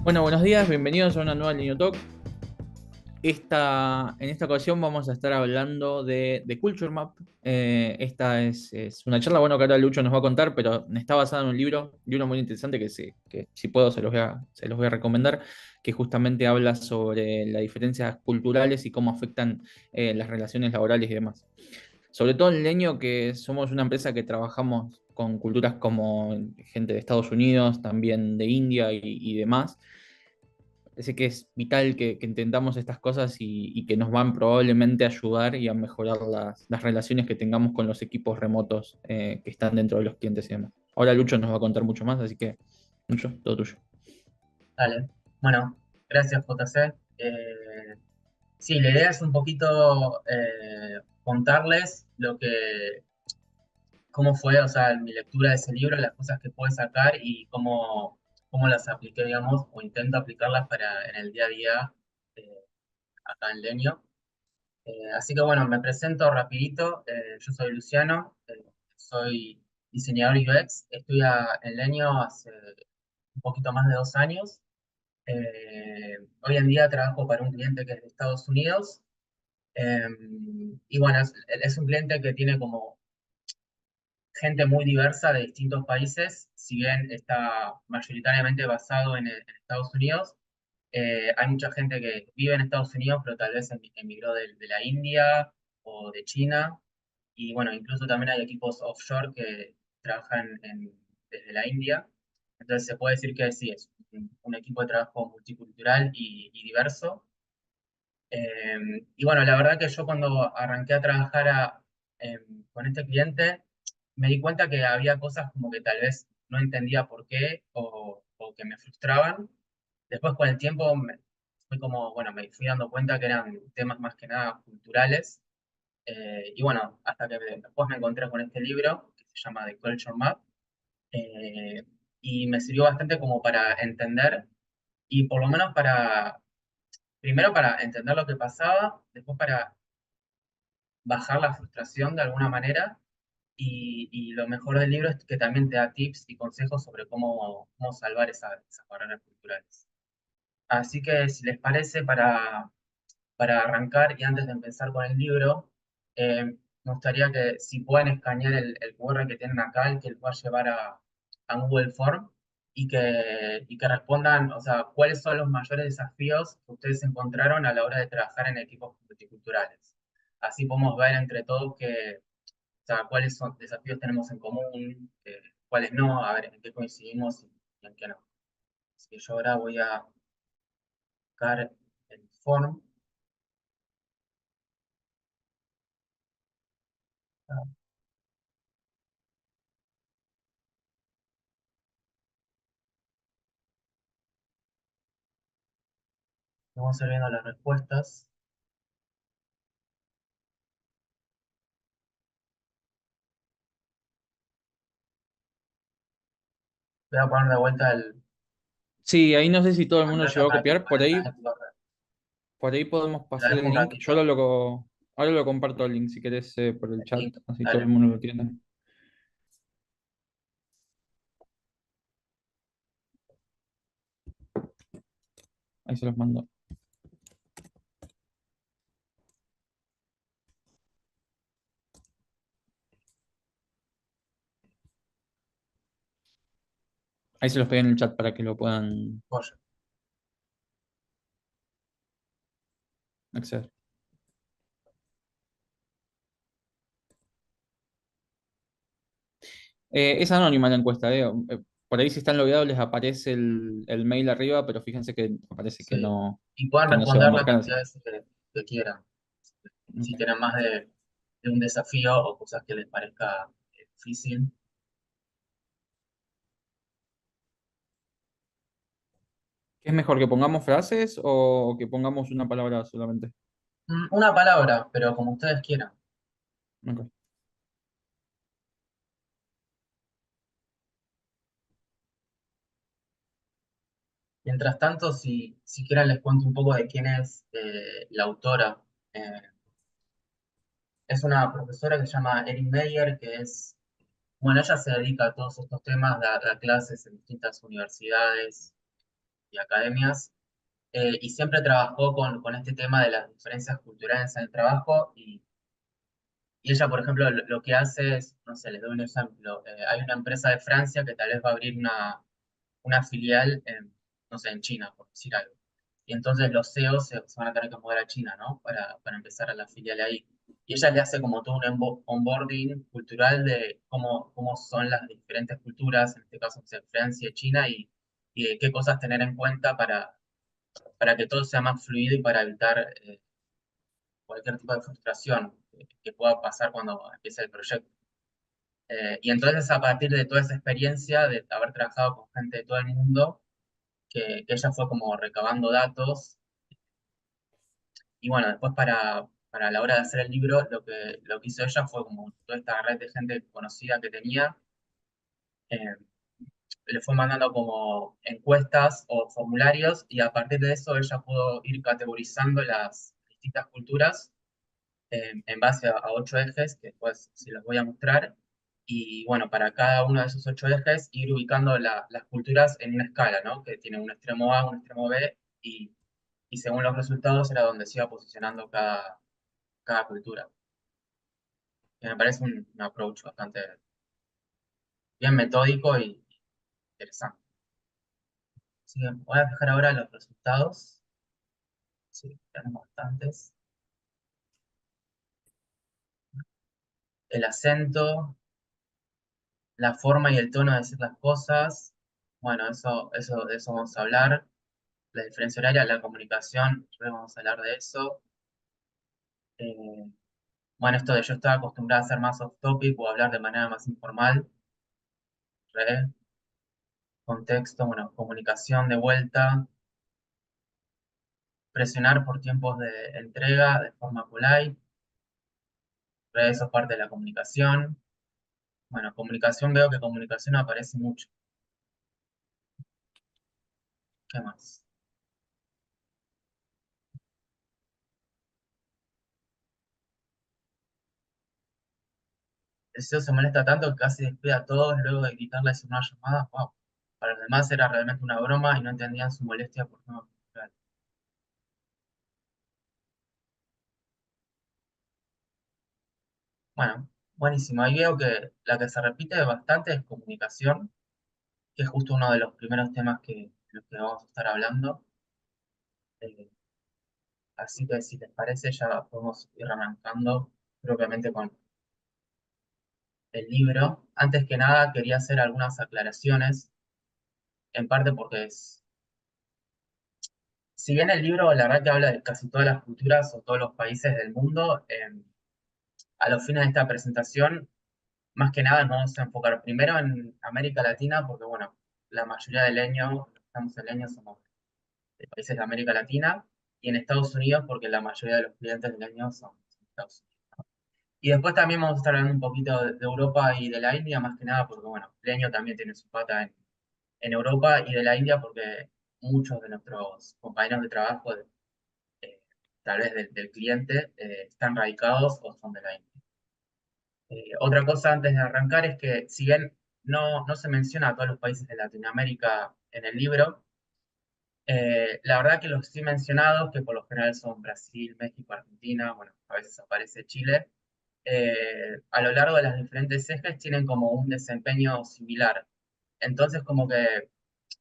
Bueno, buenos días, bienvenidos a una nueva Linio Talk. En esta ocasión vamos a estar hablando de Culture Map. Esta es una charla, bueno, que ahora Lucho nos va a contar, pero está basada en un libro muy interesante que si puedo se los voy a recomendar, que justamente habla sobre las diferencias culturales y cómo afectan las relaciones laborales y demás. Sobre todo en Leño, que somos una empresa que trabajamos con culturas como gente de Estados Unidos, también de India y demás. Parece que es vital que entendamos estas cosas y que nos van probablemente a ayudar y a mejorar las relaciones que tengamos con los equipos remotos que están dentro de los clientes y demás. Ahora Lucho nos va a contar mucho más, así que, Lucho, todo tuyo. Dale. Bueno, gracias, JC. Sí, la idea es un poquito contarles cómo fue, o sea, mi lectura de ese libro, las cosas que pude sacar y cómo las apliqué, digamos, o intento aplicarlas en el día a día eh, acá en Leño. Así que bueno, me presento rapidito. Yo soy Luciano, soy diseñador UX, estoy en Leño hace un poquito más de 2 años. Hoy en día trabajo para un cliente que es de Estados Unidos. eh, y bueno, es un cliente que tiene como gente muy diversa de distintos países. Si bien está mayoritariamente basado en Estados Unidos, hay mucha gente que vive en Estados Unidos, pero tal vez emigró de la India o de China. Y bueno, incluso también hay equipos offshore que trabajan desde la India. Entonces se puede decir que sí, es un equipo de trabajo multicultural y diverso. Y bueno, la verdad que yo cuando arranqué a trabajar con este cliente, me di cuenta que había cosas como que tal vez no entendía por qué o que me frustraban. Después con el tiempo fui como, bueno, me fui dando cuenta que eran temas más que nada culturales. Y bueno, hasta que después me encontré con este libro que se llama The Culture Map. eh, y me sirvió bastante como para entender y por lo menos primero para entender lo que pasaba, después para bajar la frustración de alguna manera y lo mejor del libro es que también te da tips y consejos sobre cómo salvar esas barreras culturales. Así que si les parece, para arrancar y antes de empezar con el libro, me gustaría que si pueden escanear el QR que tienen acá, el que les va a llevar a Google Form y que respondan, o sea, cuáles son los mayores desafíos que ustedes encontraron a la hora de trabajar en equipos multiculturales. Así podemos ver entre todos o sea, cuáles son desafíos tenemos en común, cuáles no, a ver en qué coincidimos y en qué no. Así que yo ahora voy a buscar el form. Vamos a ir viendo las respuestas. Voy a poner de vuelta Sí, ahí no sé si todo el la mundo pantalla llegó a para que copiar, puedan estar explorando. por ahí podemos La pasar dejo el un link. ratito, Ahora lo comparto el link si querés por el el chat, link. así todo el Dale. mundo lo tiene. Ahí se los mando. Ahí se los pegué en el chat para que lo puedan Pollo. acceder. Es anónima la encuesta, eh. Por ahí si están logueados les aparece el mail arriba, pero fíjense que aparece Sí. Y pueden que no se va a responder la marcar así. cantidad de veces que quieran. Si Ok. tienen más de un desafío o cosas que les parezca difícil. ¿Qué es mejor que pongamos frases o que pongamos una palabra solamente? Una palabra, pero como ustedes quieran. Ok. Mientras tanto, si quieren les cuento un poco de quién es la autora. Eh, es una profesora que se llama Erin Meyer, que bueno, ella se dedica a todos estos temas, da clases en distintas universidades. y academias, y siempre trabajó con este tema de las diferencias culturales en el trabajo, y ella, por ejemplo, lo que hace es, no sé, les doy un ejemplo, hay una empresa de Francia que tal vez va a abrir una filial en, no sé, en China, por decir algo. Y entonces los CEOs se van a tener que mudar a China, ¿no? Para empezar a la filial ahí. Y ella le hace como todo un onboarding cultural de cómo son las diferentes culturas, en este caso, no sé, Francia y China, y de qué cosas tener en cuenta para que todo sea más fluido y para evitar cualquier tipo de frustración que pueda pasar cuando empiece el proyecto. Y entonces a partir de toda esa experiencia de haber trabajado con gente de todo el mundo, que ella fue como recabando datos. Y bueno, después para la hora de hacer el libro, lo que hizo ella fue como toda esta red de gente conocida que tenía, eh, le fue mandando como encuestas o formularios y a partir de eso ella pudo ir categorizando las distintas culturas en base a 8 ejes, que después sí los voy a mostrar. Y bueno, para cada uno de esos 8 ejes, ir ubicando las culturas en una escala, ¿no? Que tiene un extremo A, un extremo B, y según los resultados era donde se iba posicionando cada cultura. Que me parece un approach bastante bien metódico y interesante. Así que voy a fijar ahora los resultados. Sí, tenemos bastantes. El acento, la forma y el tono de decir las cosas. Bueno, de eso vamos a hablar. La diferencia horaria, la comunicación, vamos a hablar de eso. Eh, bueno, esto de yo estaba acostumbrada a ser más off topic o hablar de manera más informal. Re, contexto, bueno, comunicación de vuelta, presionar por tiempos de entrega de forma polite, re, eso es parte de la comunicación. Bueno, comunicación, veo que comunicación aparece mucho. ¿Qué más? El CEO se molesta tanto que casi despide a todos luego de gritarles en una llamada. Wow. Para los demás era realmente una broma y no entendían su molestia por no. Bueno, buenísimo. Ahí veo que la que se repite bastante es comunicación, que es justo uno de los primeros temas que los que vamos a estar hablando. Eh, Así que si les parece, ya podemos ir arrancando propiamente con el libro. Antes que nada, quería hacer algunas aclaraciones, en parte porque si bien el libro, la verdad que habla de casi todas las culturas o todos los países del mundo, a los fines de esta presentación, más que nada nos vamos a enfocar primero en América Latina, porque bueno, la mayoría de leños, los que estamos en leño, somos de países de América Latina, y en Estados Unidos, porque la mayoría de los clientes de leño son de Estados Unidos. Y después también vamos a estar hablando un poquito de Europa y de la India, más que nada, porque bueno, leño también tiene su pata en Europa y de la India, porque muchos de nuestros compañeros de trabajo, tal vez del cliente, están radicados o son de la India. Otra cosa antes de arrancar es que si bien no se menciona a todos los países de Latinoamérica en el libro, la verdad que los sí mencionados, que por lo general son Brasil, México, Argentina, bueno, a veces aparece Chile, a lo largo de las diferentes ejes tienen como un desempeño similar. Entonces, como que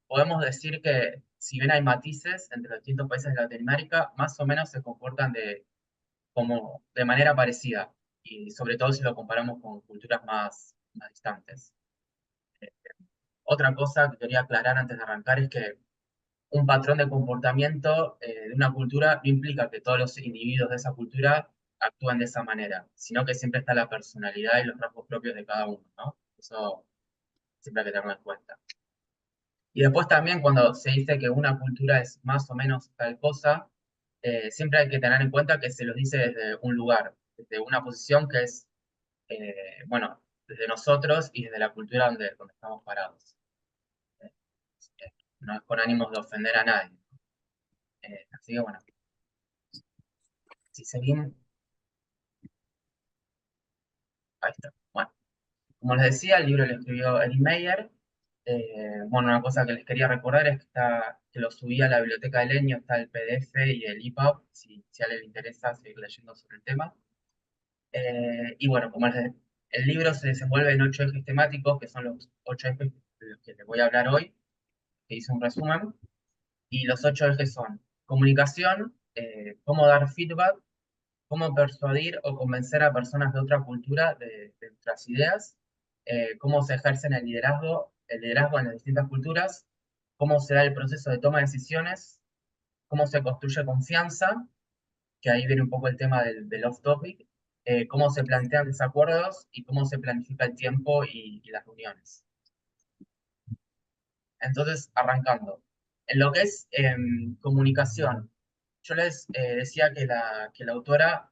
podemos decir que si bien hay matices entre los distintos países de Latinoamérica, más o menos se comportan como de manera parecida, y sobre todo si lo comparamos con culturas más distantes. Otra cosa que quería aclarar antes de arrancar es que un patrón de comportamiento de una cultura no implica que todos los individuos de esa cultura actúen de esa manera, sino que siempre está la personalidad y los rasgos propios de cada uno, ¿no? Eso siempre hay que tenerlo en cuenta. Y después también cuando se dice que una cultura es más o menos tal cosa, siempre hay que tener en cuenta que se los dice desde un lugar, desde una posición que es, bueno, desde nosotros y desde la cultura donde estamos parados. Eh, no es con ánimos de ofender a nadie. Así que bueno, si seguimos, ahí está. Bueno, como les decía, el libro lo escribió Eddie Meyer. Bueno, una cosa que les quería recordar es que, que lo subí a la biblioteca de Leño, está el PDF y el EPUB, si a alguien le interesa seguir leyendo sobre el tema. Y bueno, el libro se desenvuelve en 8 ejes temáticos, que son los 8 ejes de los que les voy a hablar hoy, que hice un resumen. Y los 8 ejes son comunicación, cómo dar feedback, cómo persuadir o convencer a personas de otra cultura de nuestras ideas, cómo se ejerce el liderazgo en las distintas culturas, cómo se da el proceso de toma de decisiones, cómo se construye confianza, que ahí viene un poco el tema del off topic, cómo se plantean desacuerdos y cómo se planifica el tiempo y las reuniones. Entonces, arrancando. En lo que es comunicación, yo les decía que la autora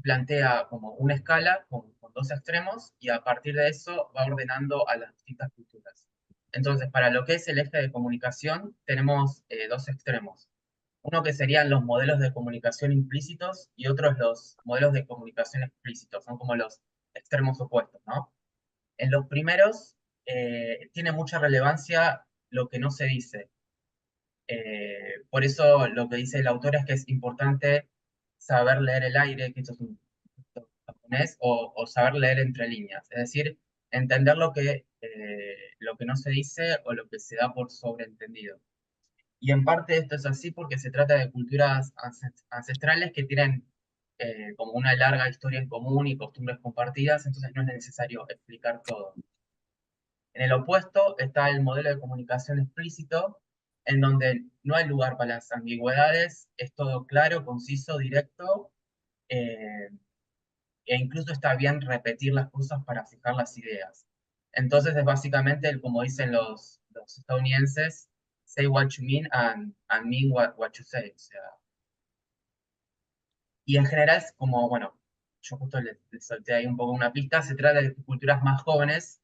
plantea como una escala con 2 extremos y a partir de eso va ordenando a las distintas culturas. Entonces, para lo que es el eje de comunicación, tenemos 2 extremos. Uno que serían los modelos de comunicación implícitos y otros los modelos de comunicación explícitos. Son como los extremos opuestos, ¿no? En los primeros tiene mucha relevancia lo que no se dice. Por eso lo que dice el autor es que es importante saber leer el aire, que esto es un concepto japonés, o saber leer entre líneas. Es decir, entender lo que no se dice o lo que se da por sobreentendido. Y en parte esto es así porque se trata de culturas ancestrales que tienen como una larga historia en común y costumbres compartidas, entonces no es necesario explicar todo. En el opuesto está el modelo de comunicación explícito, en donde no hay lugar para las ambigüedades, es todo claro, conciso, directo, eh, e incluso está bien repetir las cosas para fijar las ideas. Entonces es básicamente, como dicen los estadounidenses, say what you mean and mean what you say. O sea, y en general es como, bueno, yo justo les solté ahí un poco una pista, se trata de culturas más jóvenes,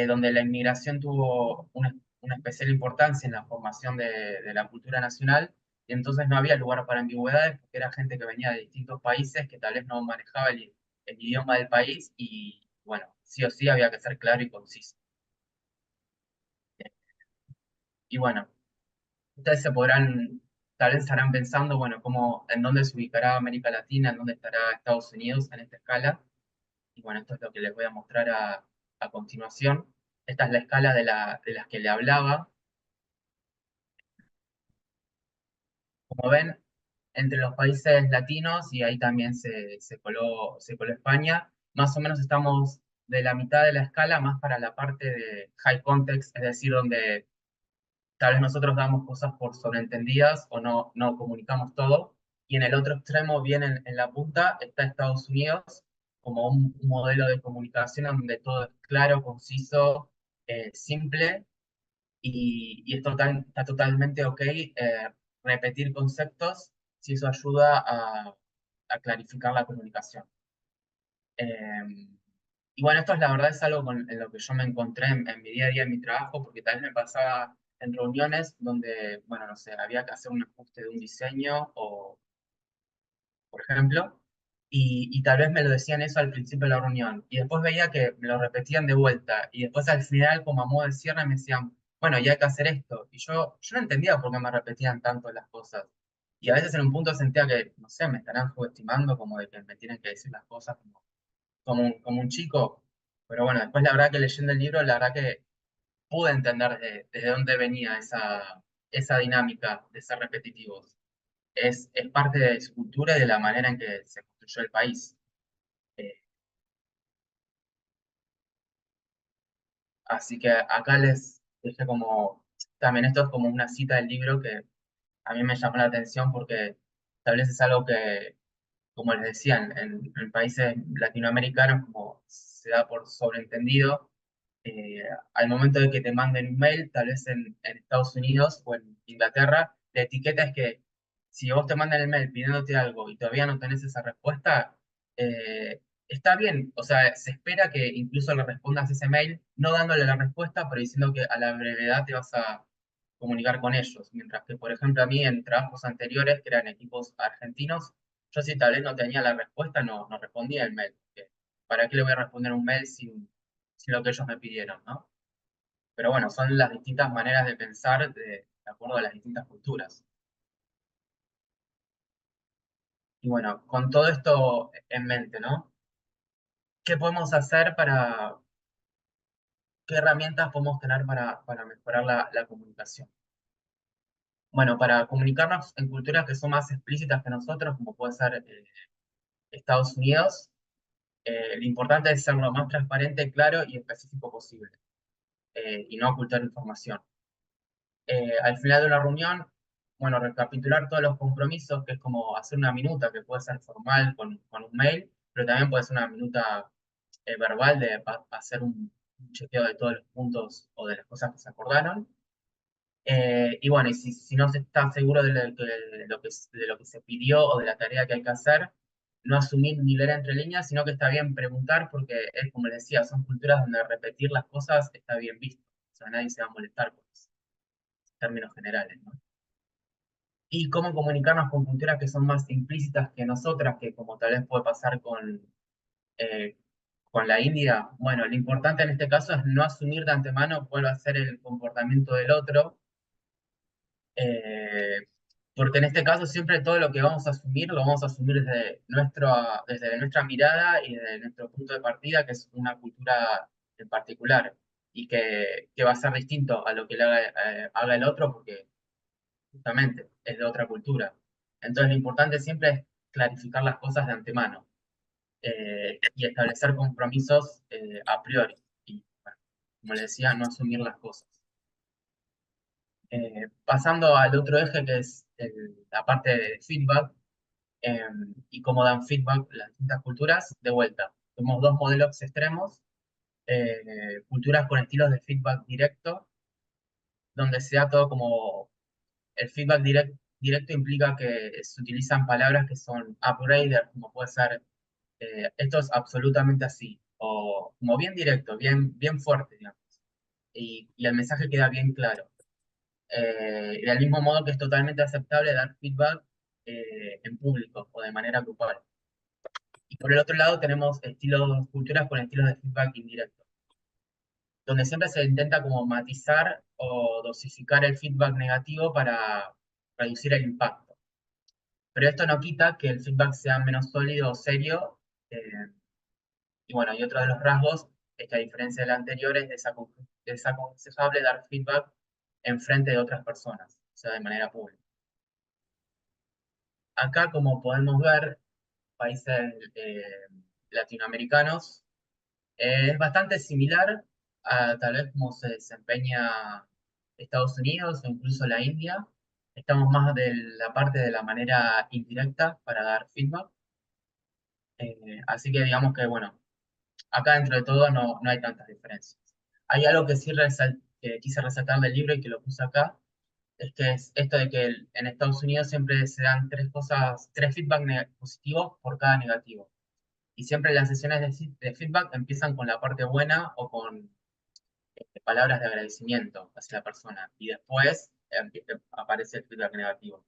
donde la inmigración tuvo una especial importancia en la formación de la cultura nacional, y entonces no había lugar para ambigüedades, porque era gente que venía de distintos países, que tal vez no manejaba el idioma del país, y bueno, sí o sí había que ser claro y conciso. Y bueno, ustedes tal vez estarán pensando, bueno, en dónde se ubicará América Latina, en dónde estará Estados Unidos en esta escala. Y bueno, esto es lo que les voy a mostrar a continuación. Esta es la escala de las que le hablaba. Como ven, entre los países latinos, y ahí también se coló España, más o menos estamos de la mitad de la escala más para la parte de high context, es decir, donde tal vez nosotros damos cosas por sobreentendidas o no comunicamos todo. Y en el otro extremo, bien en la punta, está Estados Unidos como un modelo de comunicación donde todo es claro, conciso, simple y está totalmente ok repetir conceptos si eso ayuda a clarificar la comunicación. Eh, y bueno, esto es la verdad es algo en lo que yo me encontré en mi día a día en mi trabajo, porque tal vez me pasaba en reuniones donde, bueno, no sé, había que hacer un ajuste de un diseño, o, por ejemplo, y tal vez me lo decían eso al principio de la reunión, y después veía que me lo repetían de vuelta, y después al final, como a modo de cierre, me decían, bueno, ya hay que hacer esto, y yo no entendía por qué me repetían tanto las cosas. Y a veces en un punto sentía que, no sé, me estarán subestimando, como de que me tienen que decir las cosas como un chico, pero bueno, después la verdad que leyendo el libro, la verdad que pude entender de dónde venía esa dinámica de ser repetitivos. Es parte de su cultura y de la manera en que se construyó el país. Eh, Así que acá les dejé como, también esto es como una cita del libro que a mí me llamó la atención porque tal vez es algo que, como les decía, en países latinoamericanos como se da por sobreentendido, al momento de que te manden un mail, tal vez en Estados Unidos o en Inglaterra, la etiqueta es que si vos te mandan el mail pidiéndote algo y todavía no tenés esa respuesta, está bien, o sea, se espera que incluso le respondas ese mail, no dándole la respuesta, pero diciendo que a la brevedad te vas a comunicar con ellos. Mientras que, por ejemplo, a mí en trabajos anteriores, que eran equipos argentinos, yo si tal vez no tenía la respuesta, no respondía el mail. Porque ¿para qué le voy a responder un mail sin lo que ellos me pidieron, ¿no? pero bueno, son las distintas maneras de pensar de acuerdo a las distintas culturas. Y bueno, con todo esto en mente, ¿no? ¿Qué podemos hacer qué herramientas podemos tener para mejorar la comunicación? Bueno, para comunicarnos en culturas que son más explícitas que nosotros, como puede ser Estados Unidos, lo importante es ser lo más transparente, claro y específico posible, y no ocultar información. Al final de una reunión, bueno, recapitular todos los compromisos, que es como hacer una minuta, que puede ser formal con un mail, pero también puede ser una minuta verbal de hacer un chequeo de todos los puntos o de las cosas que se acordaron. Y bueno, y si no se está seguro de lo que se pidió o de la tarea que hay que hacer, no asumir ni leer entre líneas, sino que está bien preguntar, porque es como les decía, son culturas donde repetir las cosas está bien visto. O sea, nadie se va a molestar con eso, en términos generales, ¿no? Y cómo comunicarnos con culturas que son más implícitas que nosotras, que como tal vez puede pasar eh, con la India. Bueno, lo importante en este caso es no asumir de antemano cuál va a ser el comportamiento del otro, eh, porque en este caso siempre todo lo que vamos a asumir lo vamos a asumir desde nuestra mirada y desde nuestro punto de partida, que es una cultura en particular, y que va a ser distinto a lo que le haga el otro, porque justamente es de otra cultura. Entonces lo importante siempre es clarificar las cosas de antemano, y establecer compromisos a priori. Y, bueno, como le decía, no asumir las cosas. Pasando al otro eje, que es la parte de feedback, eh, y cómo dan feedback las distintas culturas, de vuelta. Tenemos dos modelos extremos, culturas con estilos de feedback directo, donde se da todo como el feedback directo implica que se utilizan palabras que son upgrader, como puede ser esto es absolutamente así, o como bien directo, bien fuerte, digamos, y el mensaje queda bien claro. Y del mismo modo que es totalmente aceptable dar feedback en público o de manera grupal. Y por el otro lado tenemos culturas con estilos de feedback indirecto, donde siempre se intenta como matizar o dosificar el feedback negativo para reducir el impacto. Pero esto no quita que el feedback sea menos sólido o serio. Y bueno, y otro de los rasgos es que a diferencia del anterior es desaconsejable dar feedback en frente de otras personas, o sea, de manera pública. Acá, como podemos ver, países latinoamericanos, es bastante similar a tal vez cómo se desempeña Estados Unidos o incluso la India. Estamos más de la parte de la manera indirecta para dar feedback. Así que digamos que, bueno, acá dentro de todo no hay tantas diferencias. Hay algo que sí que quise resaltar del libro y que lo puse acá, es que es esto de que en Estados Unidos siempre se dan tres feedback positivos por cada negativo. Y siempre las sesiones de feedback empiezan con la parte buena o con palabras de agradecimiento hacia la persona. Y después aparece el feedback negativo.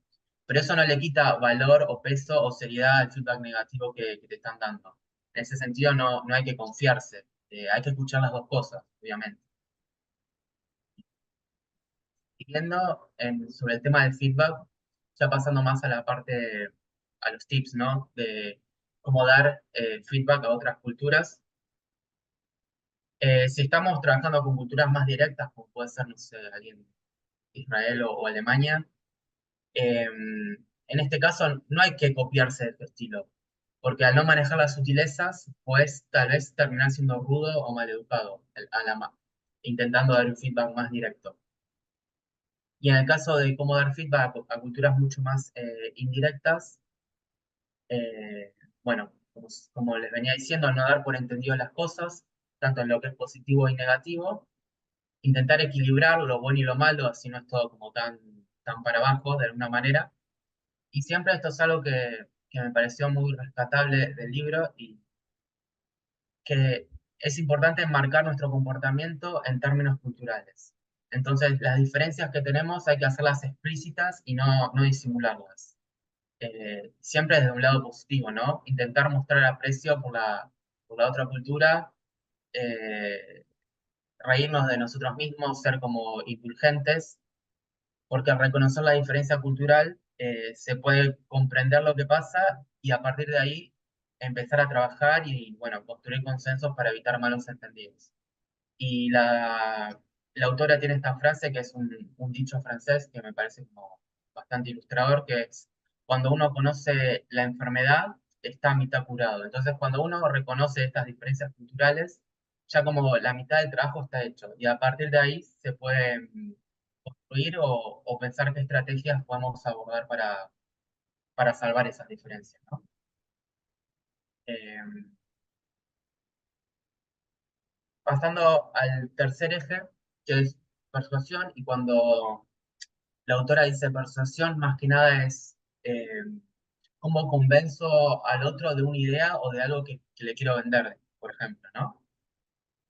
Pero eso no le quita valor o peso o seriedad al feedback negativo que te están dando. En ese sentido no hay que confiarse. Hay que escuchar las dos cosas, obviamente. Siguiendo sobre el tema del feedback, ya pasando más a la parte, a los tips, ¿no? De cómo dar feedback a otras culturas. Si estamos trabajando con culturas más directas, como puede ser, no sé, alguien de Israel o Alemania, en este caso no hay que copiarse de tu estilo, porque al no manejar las sutilezas, puedes tal vez terminar siendo rudo o maleducado, intentando dar un feedback más directo. Y en el caso de cómo dar feedback a culturas mucho más indirectas, eh, bueno, como les venía diciendo, no dar por entendido las cosas, tanto en lo que es positivo y negativo, intentar equilibrar lo bueno y lo malo, así no es todo como tan para abajo de alguna manera. Y siempre esto es algo que me pareció muy rescatable del libro y que es importante enmarcar nuestro comportamiento en términos culturales. Entonces, las diferencias que tenemos hay que hacerlas explícitas y no disimularlas. Siempre desde un lado positivo, ¿no? Intentar mostrar aprecio por la otra cultura, eh, reírnos de nosotros mismos, ser como indulgentes, porque al reconocer la diferencia cultural se puede comprender lo que pasa y a partir de ahí empezar a trabajar y, bueno, construir consensos para evitar malos entendidos. Y la autora tiene esta frase que es un dicho francés que me parece como bastante ilustrador, que es, cuando uno conoce la enfermedad, está a mitad curado. Entonces, cuando uno reconoce estas diferencias culturales, ya como la mitad del trabajo está hecho. Y a partir de ahí se puede construir o pensar qué estrategias podemos abordar para salvar esas diferencias, ¿no? Eh, Pasando al tercer eje, que es persuasión, y cuando la autora dice persuasión, más que nada es cómo convenzo al otro de una idea o de algo que le quiero vender, por ejemplo, ¿no?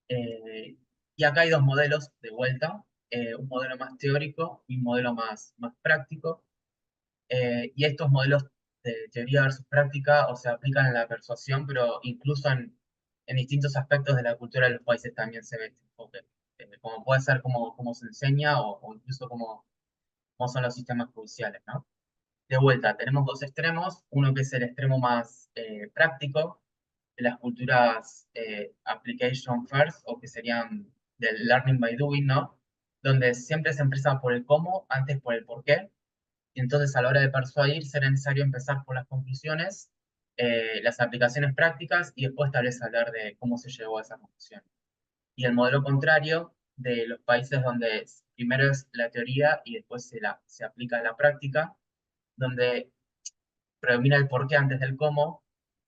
Y acá hay dos modelos de vuelta, un modelo más teórico y un modelo más práctico. Y estos modelos de teoría versus práctica o se aplican en la persuasión, pero incluso en distintos aspectos de la cultura de los países también se ve este enfoque. Como puede ser cómo se enseña o incluso cómo son los sistemas judiciales, ¿no? De vuelta, tenemos dos extremos, uno que es el extremo más práctico, de las culturas application first, o que serían del learning by doing, ¿no? Donde siempre se empieza por el cómo, antes por el por qué, y entonces a la hora de persuadir será necesario empezar por las conclusiones, las aplicaciones prácticas, y después tal vez hablar de cómo se llegó a esa conclusión. Y el modelo contrario de los países donde primero es la teoría y después se aplica a la práctica, donde predomina el por qué antes del cómo,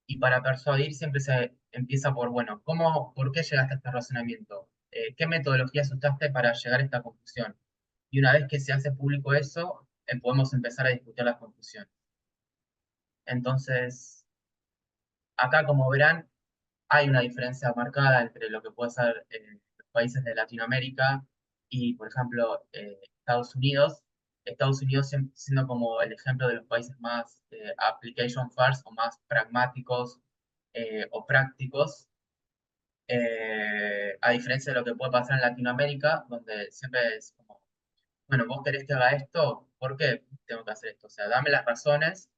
y para persuadir siempre se empieza por, bueno, ¿por qué llegaste a este razonamiento? ¿Qué metodologías usaste para llegar a esta conclusión? Y una vez que se hace público eso, podemos empezar a discutir las conclusiones. Entonces, acá, como verán, hay una diferencia marcada entre lo que puede ser los países de Latinoamérica y, por ejemplo, Estados Unidos. Estados Unidos siendo como el ejemplo de los países más application first o más pragmáticos o prácticos, a diferencia de lo que puede pasar en Latinoamérica, donde siempre es como, bueno, vos querés que haga esto, ¿por qué tengo que hacer esto? O sea, dame las razones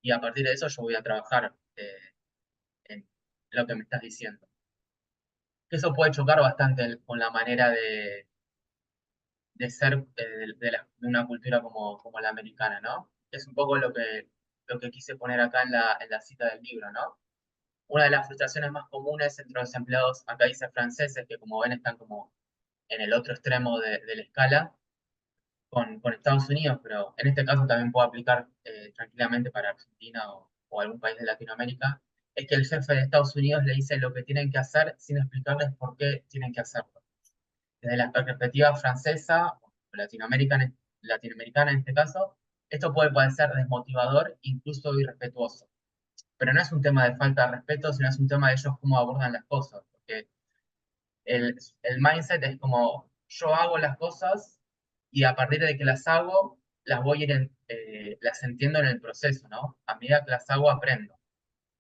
y a partir de eso yo voy a trabajar en lo que me estás diciendo. Eso puede chocar bastante con la manera de ser de una cultura como la americana, ¿no? Es un poco lo que quise poner acá en la cita del libro, ¿no? Una de las frustraciones más comunes entre los empleados, acá dice franceses, que como ven están como en el otro extremo de la escala, con Estados Unidos, pero en este caso también puedo aplicar tranquilamente para Argentina o algún país de Latinoamérica, es que el jefe de Estados Unidos le dice lo que tienen que hacer sin explicarles por qué tienen que hacerlo. Desde la perspectiva francesa o latinoamericana en este caso, esto puede parecer desmotivador, incluso irrespetuoso. Pero no es un tema de falta de respeto, sino es un tema de ellos cómo abordan las cosas. Porque el mindset es como yo hago las cosas y a partir de que las hago, las voy a ir las entiendo en el proceso, ¿no? A medida que las hago, aprendo.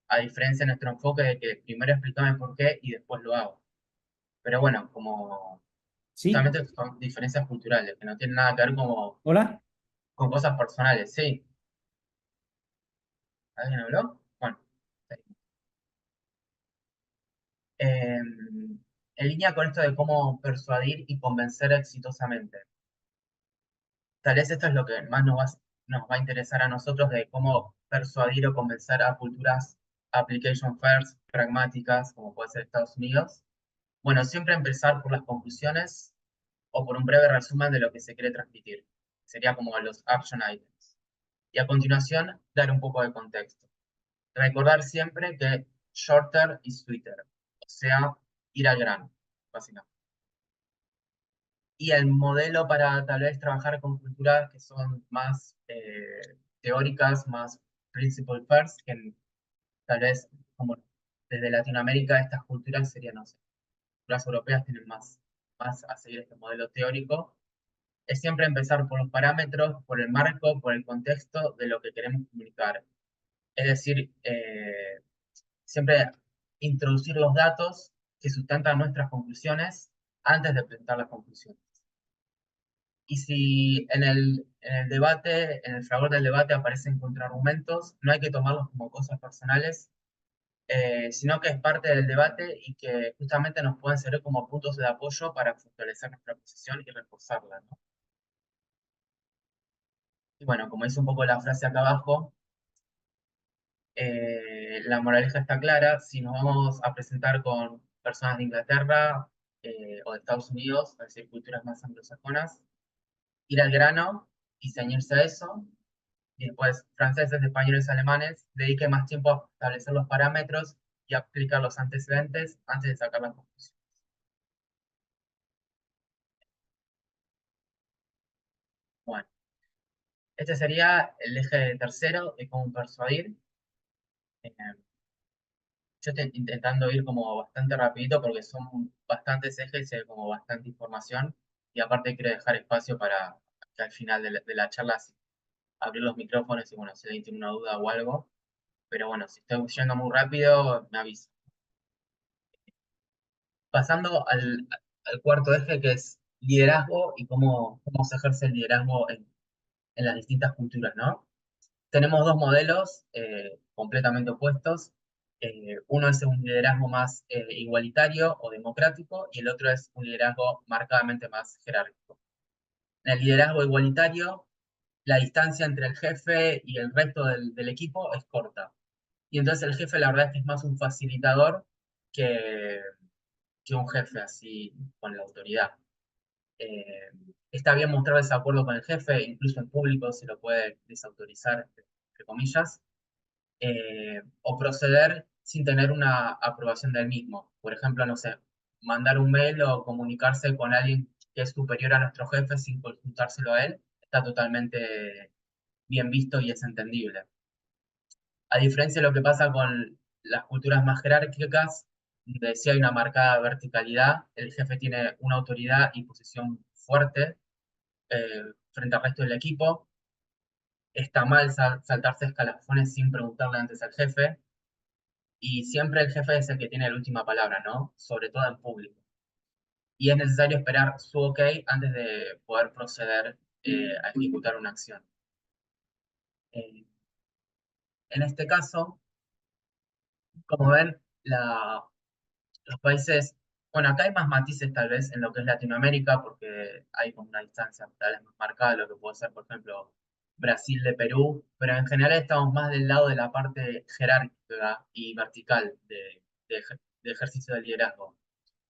A diferencia de nuestro enfoque de que primero explícame por qué y después lo hago. Pero bueno, como ¿Sí? justamente son diferencias culturales, que no tienen nada que ver ¿Hola? con cosas personales, sí. ¿Alguien habló? Bueno, en línea con esto de cómo persuadir y convencer exitosamente. Tal vez esto es lo que más nos va a interesar a nosotros de cómo persuadir o convencer a culturas application first, pragmáticas, como puede ser Estados Unidos. Bueno, siempre empezar por las conclusiones o por un breve resumen de lo que se quiere transmitir. Sería como los action items. Y a continuación, dar un poco de contexto. Recordar siempre que shorter is sweeter, o sea, ir al grano, básicamente. Y el modelo para tal vez trabajar con culturas que son más teóricas, más principle first, que tal vez como desde Latinoamérica estas culturas serían, no sé, culturas europeas tienen más a seguir este modelo teórico, es siempre empezar por los parámetros, por el marco, por el contexto de lo que queremos comunicar. Es decir, siempre introducir los datos que sustentan nuestras conclusiones antes de presentar las conclusiones. Y si en el debate, en el fragor del debate aparecen contraargumentos, no hay que tomarlos como cosas personales, sino que es parte del debate y que justamente nos pueden servir como puntos de apoyo para fortalecer nuestra posición y reforzarla, ¿no? Y bueno, como dice un poco la frase acá abajo, la moraleja está clara. Si nos vamos a presentar con personas de Inglaterra o de Estados Unidos, es decir, culturas más anglosajonas, ir al grano y ceñirse a eso. Y después, franceses, españoles, alemanes, dedique más tiempo a establecer los parámetros y aplicar los antecedentes antes de sacar la conclusión. Bueno, este sería el eje tercero de cómo persuadir. Eh, yo estoy intentando ir como bastante rapidito porque son bastantes ejes y hay como bastante información. Y aparte quiero dejar espacio para que al final de la charla abrir los micrófonos y bueno, si alguien tiene una duda o algo. Pero bueno, si estoy yendo muy rápido, me avisa. Pasando al cuarto eje que es liderazgo y cómo se ejerce el liderazgo en las distintas culturas, ¿no? Tenemos dos modelos completamente opuestos. Uno es un liderazgo más igualitario o democrático y el otro es un liderazgo marcadamente más jerárquico. En el liderazgo igualitario, la distancia entre el jefe y el resto del equipo es corta. Y entonces el jefe la verdad es que es más un facilitador que, que un jefe así con la autoridad. Eh, Está bien mostrar desacuerdo con el jefe, incluso en público se lo puede desautorizar, entre comillas, o proceder sin tener una aprobación del mismo. Por ejemplo, no sé, mandar un mail o comunicarse con alguien que es superior a nuestro jefe sin consultárselo a él, está totalmente bien visto y es entendible. A diferencia de lo que pasa con las culturas más jerárquicas, donde sí hay una marcada verticalidad, el jefe tiene una autoridad y posición fuerte frente al resto del equipo. Está mal saltarse escalafones sin preguntarle antes al jefe. Y siempre el jefe es el que tiene la última palabra, ¿no? Sobre todo en público. Y es necesario esperar su ok antes de poder proceder a ejecutar una acción. Eh, en este caso, como ven, los países, bueno, acá hay más matices tal vez en lo que es Latinoamérica, porque hay como una distancia tal vez más marcada de lo que puede ser, por ejemplo, Brasil de Perú, pero en general estamos más del lado de la parte jerárquica y vertical de ejercicio de liderazgo.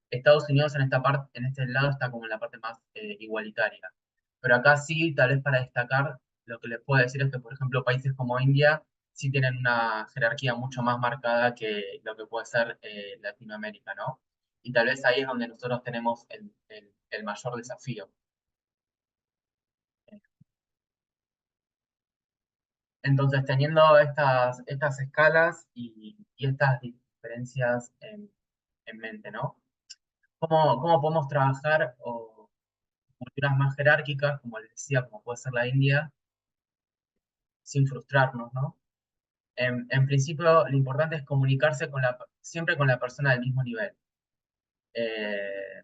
Estados Unidos en esta parte, en este lado está como en la parte más igualitaria. Pero acá sí, tal vez para destacar, lo que les puedo decir es que, por ejemplo, países como India sí tienen una jerarquía mucho más marcada que lo que puede ser Latinoamérica, ¿no? Y tal vez ahí es donde nosotros tenemos el mayor desafío. Entonces, teniendo estas escalas y estas diferencias en mente, ¿no? ¿Cómo podemos trabajar o culturas más jerárquicas, como les decía, como puede ser la India, sin frustrarnos, ¿no? En principio, lo importante es comunicarse siempre con la persona del mismo nivel eh,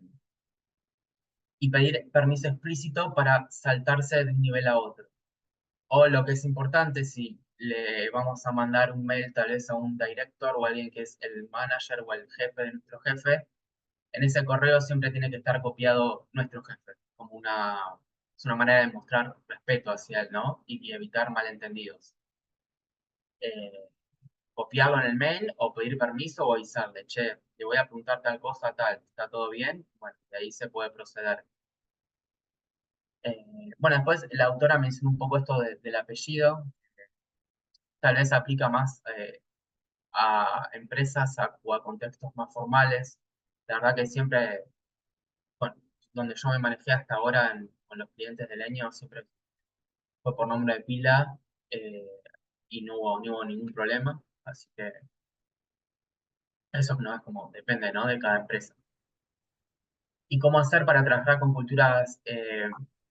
y pedir permiso explícito para saltarse de un nivel a otro. O lo que es importante, si le vamos a mandar un mail tal vez a un director o a alguien que es el manager o el jefe de nuestro jefe, en ese correo siempre tiene que estar copiado nuestro jefe, es una manera de mostrar respeto hacia él, ¿no? Y evitar malentendidos. Eh, Copiarlo en el mail o pedir permiso o avisarle, che, te voy a preguntar tal cosa, tal, ¿está todo bien? Bueno, de ahí se puede proceder. Bueno, después la autora mencionó un poco esto del apellido, tal vez aplica más a empresas o a contextos más formales. La verdad que siempre, bueno, donde yo me manejé hasta ahora con los clientes del año, siempre fue por nombre de pila eh, y no hubo ningún problema. Así que eso no es como, depende, ¿no? De cada empresa. ¿Y cómo hacer para trabajar con culturas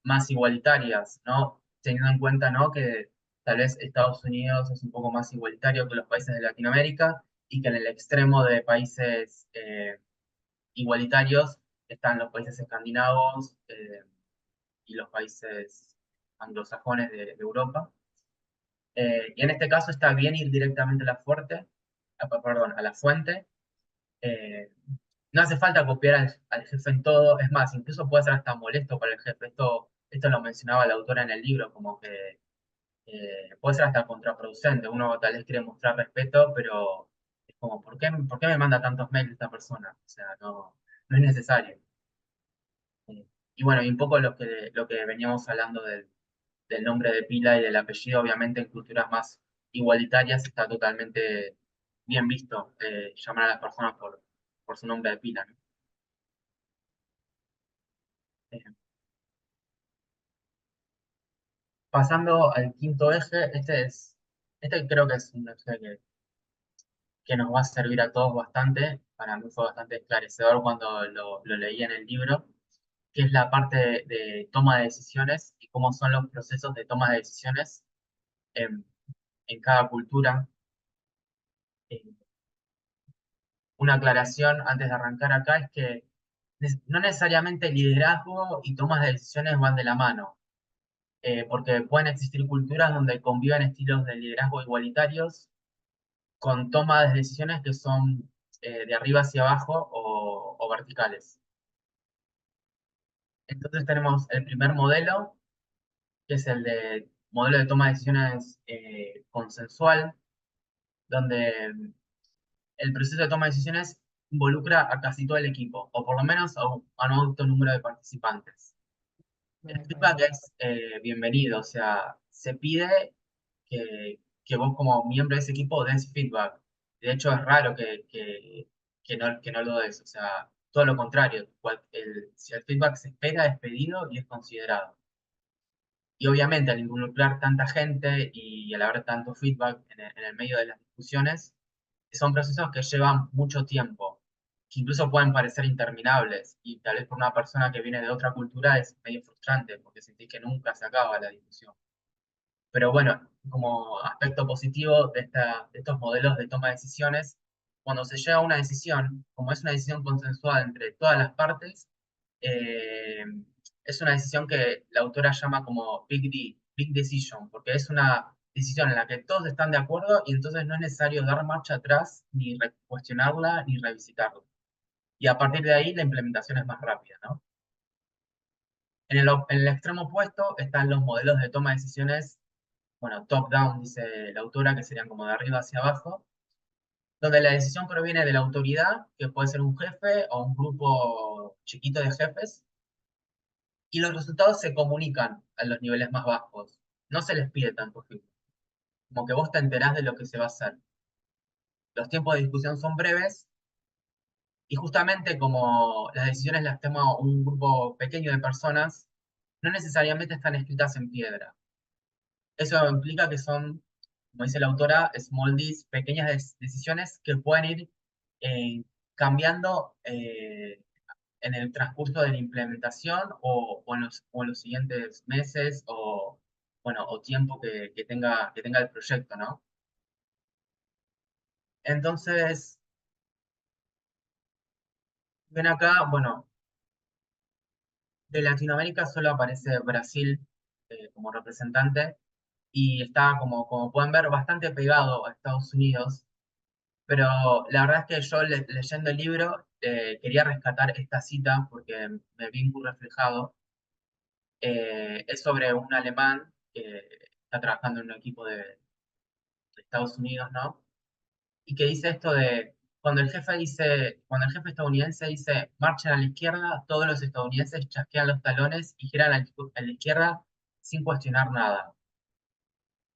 más igualitarias, ¿no? Teniendo en cuenta, ¿no? Que tal vez Estados Unidos es un poco más igualitario que los países de Latinoamérica y que en el extremo de países igualitarios están los países escandinavos y los países anglosajones de Europa. Y en este caso está bien ir directamente a la fuente, perdón, a la fuente. Eh, no hace falta copiar al jefe en todo, es más, incluso puede ser hasta molesto para el jefe. Esto lo mencionaba la autora en el libro, como que puede ser hasta contraproducente. Uno tal vez quiere mostrar respeto, pero es como, por qué me manda tantos mails esta persona? O sea, no es necesario. Y bueno, y un poco lo que veníamos hablando del nombre de pila y del apellido, obviamente en culturas más igualitarias está totalmente bien visto llamar a las personas por su nombre de pila, ¿no? Eh, Pasando al quinto eje, este creo que es un eje que nos va a servir a todos bastante. Para mí fue bastante esclarecedor cuando lo leí en el libro, que es la parte de toma de decisiones y cómo son los procesos de toma de decisiones en, en cada cultura. Eh, una aclaración antes de arrancar acá es que no necesariamente liderazgo y tomas de decisiones van de la mano, porque pueden existir culturas donde conviven estilos de liderazgo igualitarios con tomas de decisiones que son de arriba hacia abajo o verticales. Entonces tenemos el primer modelo, que es el de modelo de toma de decisiones consensual, donde el proceso de toma de decisiones involucra a casi todo el equipo, o por lo menos a un alto número de participantes. El feedback es bienvenido, o sea, se pide que vos como miembro de ese equipo des feedback. De hecho, es raro que no lo des, o sea, todo lo contrario, si el feedback se espera, es pedido y es considerado. Y obviamente al involucrar tanta gente y al haber tanto feedback en el medio de las discusiones, son procesos que llevan mucho tiempo, que incluso pueden parecer interminables y tal vez por una persona que viene de otra cultura es medio frustrante porque sentís que nunca se acaba la discusión. Pero bueno, como aspecto positivo de estos modelos de toma de decisiones, cuando se llega a una decisión, como es una decisión consensuada entre todas las partes, eh, es una decisión que la autora llama como Big Decision, porque es una decisión en la que todos están de acuerdo y entonces no es necesario dar marcha atrás, ni cuestionarla, ni revisitarla. Y a partir de ahí la implementación es más rápida, ¿no? En el extremo opuesto están los modelos de toma de decisiones, bueno, top-down, dice la autora, que serían como de arriba hacia abajo, donde la decisión proviene de la autoridad, que puede ser un jefe o un grupo chiquito de jefes, y los resultados se comunican a los niveles más bajos. No se les pide tanto feedback, como que vos te enterás de lo que se va a hacer. Los tiempos de discusión son breves, y justamente como las decisiones las toma un grupo pequeño de personas, no necesariamente están escritas en piedra. Eso implica que son, como dice la autora, small Ds, pequeñas decisiones que pueden ir eh, cambiando en el transcurso de la implementación o en los siguientes meses o, bueno, o tiempo que tenga el proyecto, ¿no? Entonces, ven acá, bueno, de Latinoamérica solo aparece Brasil como representante y está, como pueden ver, bastante pegado a Estados Unidos. Pero la verdad es que yo leyendo el libro quería rescatar esta cita porque me vi muy reflejado. Es sobre un alemán que está trabajando en un equipo de Estados Unidos, ¿no? Y que dice esto de, cuando el jefe estadounidense dice, marchen a la izquierda, todos los estadounidenses chasquean los talones y giran a la izquierda sin cuestionar nada.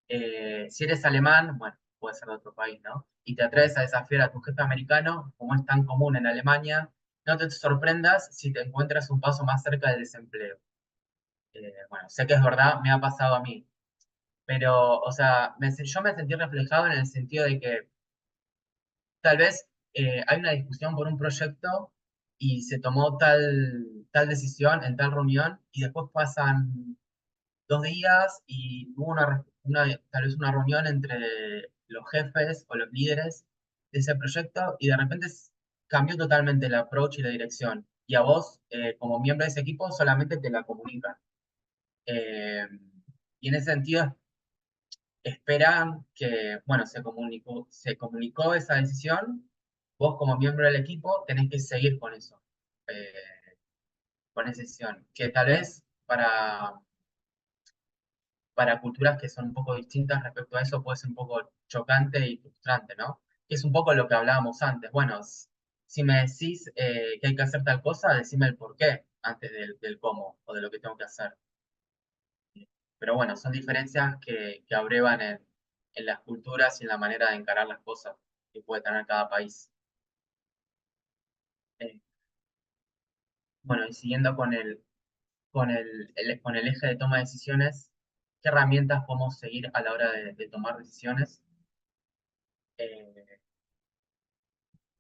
Si eres alemán, bueno, puede ser de otro país, ¿no? Y te atreves a desafiar a tu jefe americano, como es tan común en Alemania, no te sorprendas si te encuentras un paso más cerca del desempleo. Bueno, sé que es verdad, me ha pasado a mí, pero, o sea, yo me sentí reflejado en el sentido de que tal vez hay una discusión por un proyecto y se tomó tal decisión en tal reunión y después pasan 2 días y hubo tal vez una reunión entre los jefes o los líderes de ese proyecto y de repente cambió totalmente el approach y la dirección. y a vos, como miembro de ese equipo, solamente te la comunican. Eh, y en ese sentido esperan que, bueno, se comunicó esa decisión, vos como miembro del equipo tenés que seguir con eso, eh, con esa decisión, que tal vez para culturas que son un poco distintas respecto a eso puede ser un poco chocante y frustrante, ¿no? Que es un poco lo que hablábamos antes. Bueno, si me decís que hay que hacer tal cosa, decime el por qué antes del cómo o de lo que tengo que hacer. Pero bueno, son diferencias que abrevan en las culturas y en la manera de encarar las cosas que puede tener cada país. Eh, bueno, y siguiendo con el eje de toma de decisiones, ¿qué herramientas podemos seguir a la hora de tomar decisiones? Eh,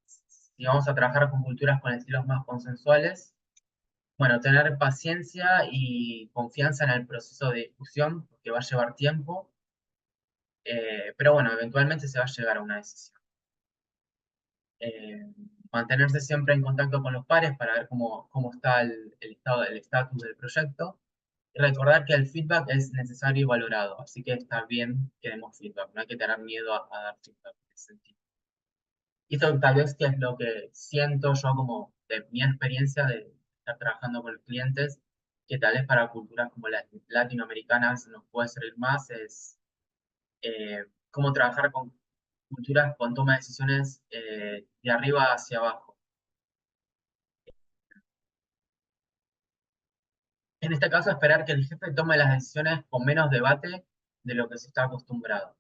si vamos a trabajar con culturas con estilos más consensuales, bueno, tener paciencia y confianza en el proceso de discusión, porque va a llevar tiempo, pero bueno, eventualmente se va a llegar a una decisión. eh, Mantenerse siempre en contacto con los pares para ver cómo está el estado, el estatus del proyecto. Y recordar que el feedback es necesario y valorado, así que está bien que demos feedback, no hay que tener miedo a dar feedback en ese sentido. Y esto tal vez que es lo que siento yo como de mi experiencia de estar trabajando con los clientes, que tal vez para culturas como las latinoamericanas nos puede servir más, es cómo trabajar con culturas con toma de decisiones de arriba hacia abajo. En este caso, esperar que el jefe tome las decisiones con menos debate de lo que se está acostumbrado.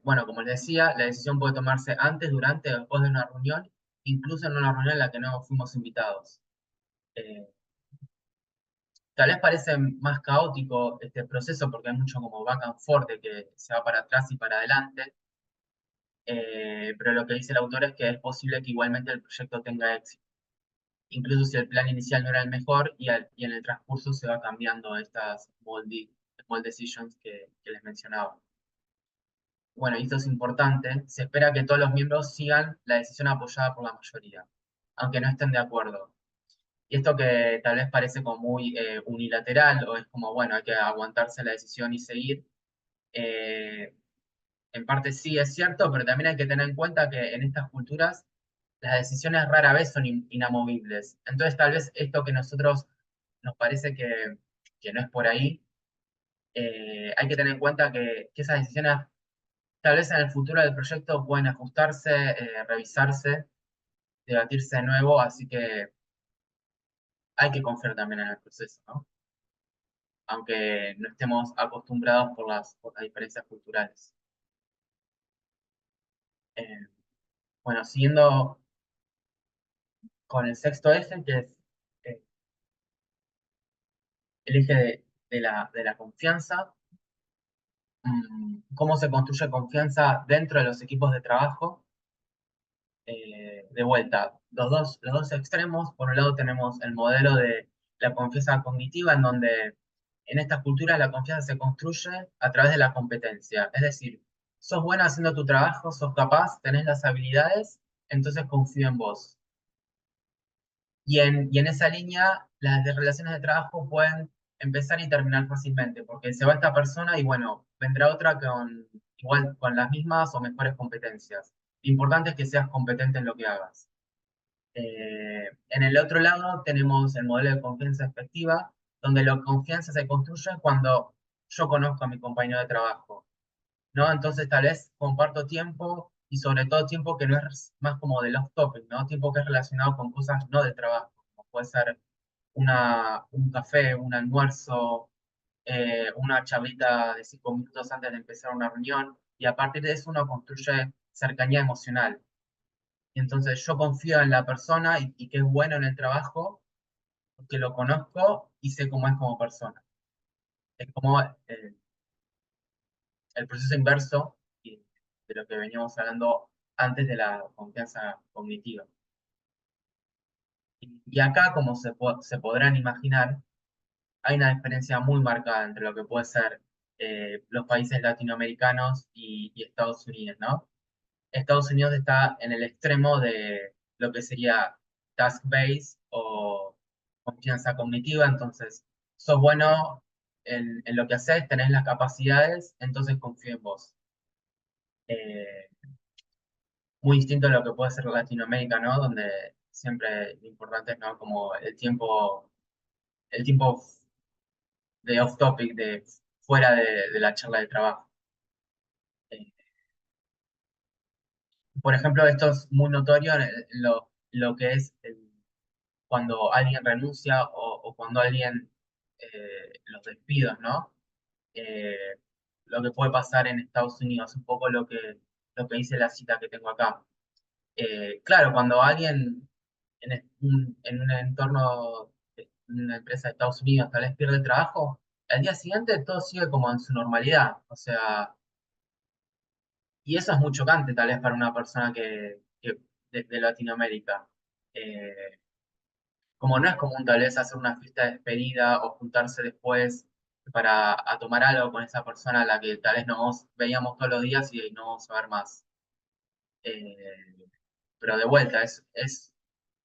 Bueno, como les decía, la decisión puede tomarse antes, durante o después de una reunión, incluso en una reunión en la que no fuimos invitados. Eh, Tal vez parece más caótico este proceso porque hay mucho como back and forth, de que se va para atrás y para adelante, pero lo que dice el autor es que es posible que igualmente el proyecto tenga éxito, incluso si el plan inicial no era el mejor y en el transcurso se va cambiando estas small decisions que les mencionaba. Bueno, y esto es importante, se espera que todos los miembros sigan la decisión apoyada por la mayoría, aunque no estén de acuerdo. Y esto que tal vez parece como muy unilateral o es como, bueno, hay que aguantarse la decisión y seguir. eh, en parte sí es cierto, pero también hay que tener en cuenta que en estas culturas las decisiones rara vez son inamovibles. Entonces tal vez esto que nosotros nos parece que no es por ahí, hay que tener en cuenta que esas decisiones tal vez en el futuro del proyecto pueden ajustarse, revisarse, debatirse de nuevo, así que hay que confiar también en el proceso, ¿no? Aunque no estemos acostumbrados por las diferencias culturales. Eh, bueno, siguiendo con el sexto eje, que es eh, el eje de la confianza. Cómo se construye confianza dentro de los equipos de trabajo. De vuelta, los dos extremos. Por un lado tenemos el modelo de la confianza cognitiva, en donde en estas culturas la confianza se construye a través de la competencia. Es decir, sos buena haciendo tu trabajo, sos capaz, tenés las habilidades, entonces confío en vos. Y en esa línea, las de relaciones de trabajo pueden empezar y terminar fácilmente, porque se va esta persona y bueno, vendrá otra igual con las mismas o mejores competencias. Lo importante es que seas competente en lo que hagas. En el otro lado tenemos el modelo de confianza efectiva, donde la confianza se construye cuando yo conozco a mi compañero de trabajo, ¿no? Entonces tal vez comparto tiempo y sobre todo tiempo que no es más como del off topic, ¿no? Tiempo que es relacionado con cosas no de trabajo, como puede ser un café, un almuerzo, una charlita de 5 minutos antes de empezar una reunión, y a partir de eso uno construye cercanía emocional. Y entonces yo confío en la persona y que es bueno en el trabajo, porque lo conozco y sé cómo es como persona. Es como el proceso inverso de lo que veníamos hablando antes de la confianza cognitiva. Y acá, como se podrán imaginar, hay una diferencia muy marcada entre lo que puede ser los países latinoamericanos y Estados Unidos, ¿no? Estados Unidos está en el extremo de lo que sería task-based o confianza cognitiva, entonces sos bueno en lo que haces, tenés las capacidades, entonces confío en vos. Eh, Muy distinto a lo que puede ser Latinoamérica, ¿no? Donde siempre lo importante es, ¿no? Como el tiempo de off topic, de fuera de la charla de trabajo. Eh, por ejemplo, esto es muy notorio en lo que es cuando alguien renuncia o cuando alguien los despidos, ¿no? Eh, lo que puede pasar en Estados Unidos, un poco lo que dice la cita que tengo acá. Claro, cuando alguien en un entorno de una empresa de Estados Unidos tal vez pierde el trabajo, al día siguiente todo sigue como en su normalidad. O sea, y eso es muy chocante tal vez para una persona de Latinoamérica. Eh, Como no es común tal vez hacer una fiesta de despedida o juntarse después para a tomar algo con esa persona a la que tal vez nos veíamos todos los días y no vamos a ver más. Eh, pero de vuelta,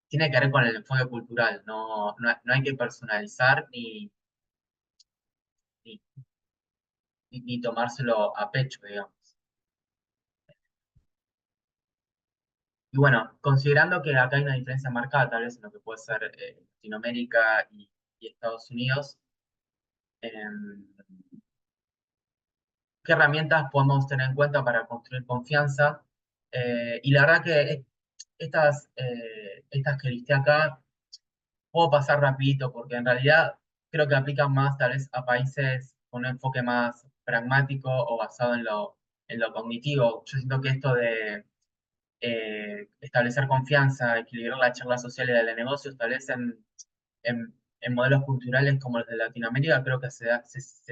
tiene que ver con el enfoque cultural, no hay que personalizar ni, ni tomárselo a pecho, digamos. Y bueno, considerando que acá hay una diferencia marcada tal vez en lo que puede ser Latinoamérica y Estados Unidos, em, ¿qué herramientas podemos tener en cuenta para construir confianza? Y la verdad que estas que listé acá puedo pasar rapidito porque en realidad creo que aplican más tal vez a países con un enfoque más pragmático o basado en lo cognitivo. Yo siento que esto de establecer confianza, equilibrar la charla social y la de negocios, tal vez en modelos culturales como los de Latinoamérica, creo que se da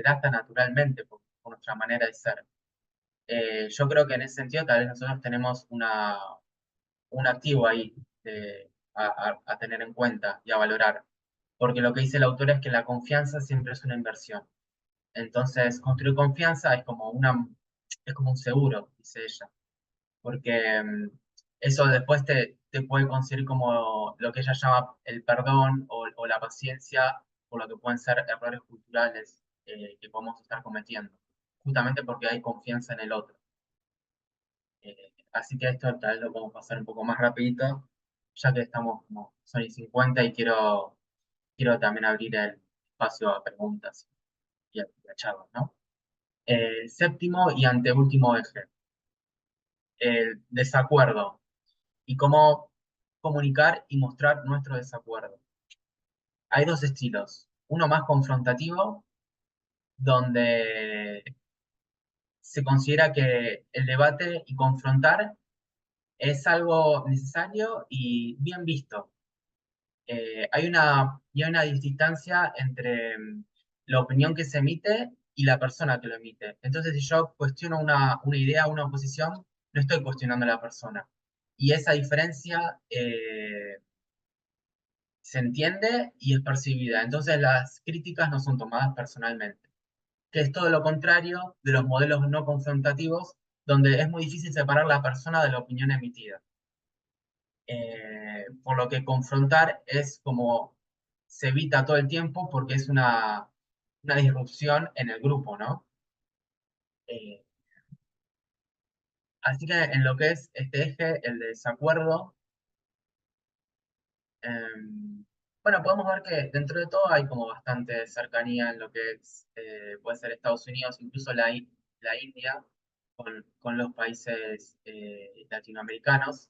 hasta naturalmente por nuestra manera de ser. Yo creo que en ese sentido tal vez nosotros tenemos un activo ahí a tener en cuenta y a valorar, porque lo que dice el autor es que la confianza siempre es una inversión. Entonces, construir confianza es como un seguro, dice ella, porque eso después te puede conseguir como lo que ella llama el perdón o la paciencia por lo que pueden ser errores culturales que podemos estar cometiendo, justamente porque hay confianza en el otro. Así que esto tal vez lo podemos pasar un poco más rapidito, ya que estamos como son y 50 y quiero también abrir el espacio a preguntas y a charlas, ¿no? Séptimo y anteúltimo eje, el desacuerdo y cómo comunicar y mostrar nuestro desacuerdo. Hay dos estilos, uno más confrontativo, donde se considera que el debate y confrontar es algo necesario y bien visto. Y hay una distancia entre la opinión que se emite y la persona que lo emite. Entonces, si yo cuestiono una idea, una posición, no estoy cuestionando a la persona. Y esa diferencia se entiende y es percibida. Entonces, las críticas no son tomadas personalmente, que es todo lo contrario de los modelos no confrontativos, donde es muy difícil separar la persona de la opinión emitida. Por lo que confrontar es como se evita todo el tiempo porque es una disrupción en el grupo, ¿no? Eh, Así que en lo que es este eje, el de desacuerdo, bueno, podemos ver que dentro de todo hay como bastante cercanía en lo que puede ser Estados Unidos, incluso la India, con los países latinoamericanos.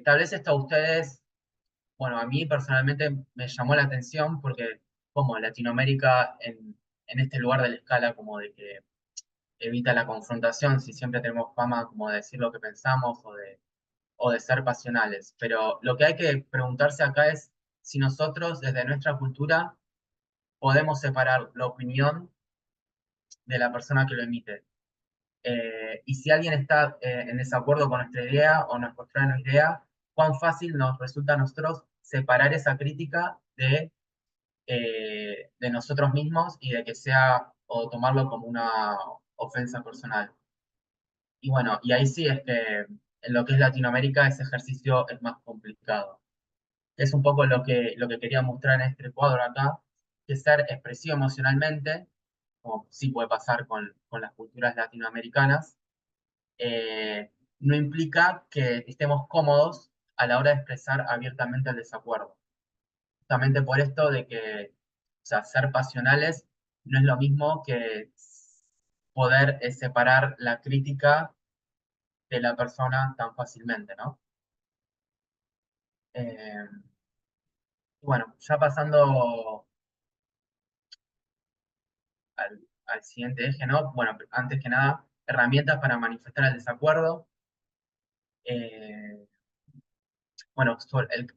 Tal vez esto a ustedes. Bueno, a mí personalmente me llamó la atención porque como Latinoamérica en este lugar de la escala como de que evita la confrontación, si siempre tenemos fama como de decir lo que pensamos o de ser pasionales. Pero lo que hay que preguntarse acá es si nosotros desde nuestra cultura podemos separar la opinión de la persona que lo emite. Y si alguien está en desacuerdo con nuestra idea o nos contrae nuestra idea, cuán fácil nos resulta a nosotros separar esa crítica de nosotros mismos y de que sea o tomarlo como una ofensa personal. Y bueno, y ahí sí es que en lo que es Latinoamérica ese ejercicio es más complicado. es un poco lo que quería mostrar en este cuadro acá, que ser expresivo emocionalmente, como sí puede pasar con las culturas latinoamericanas, no implica que estemos cómodos a la hora de expresar abiertamente el desacuerdo. Justamente por esto de que, o sea, ser pasionales no es lo mismo que poder separar la crítica de la persona tan fácilmente, ¿no? Eh, bueno, ya pasando al siguiente eje, ¿no? Bueno, antes que nada, herramientas para manifestar el desacuerdo. Eh, bueno,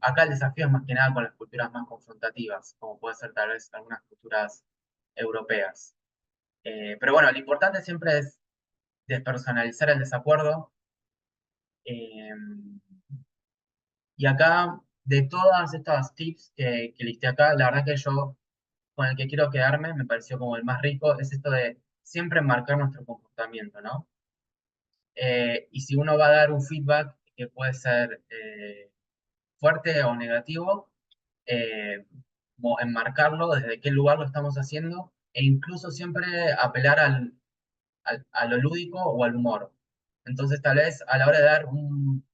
acá el desafío es más que nada con las culturas más confrontativas, como puede ser tal vez algunas culturas europeas. Pero bueno, lo importante siempre es despersonalizar el desacuerdo. eh, y acá, de todas estas tips que listé acá, la verdad que yo con el que quiero quedarme, me pareció como el más rico, es esto de siempre marcar nuestro comportamiento, ¿no? Y si uno va a dar un feedback que puede ser fuerte o negativo, eh, como enmarcarlo desde qué lugar lo estamos haciendo e incluso siempre apelar a lo lúdico o al humor. Entonces, tal vez a la hora de dar un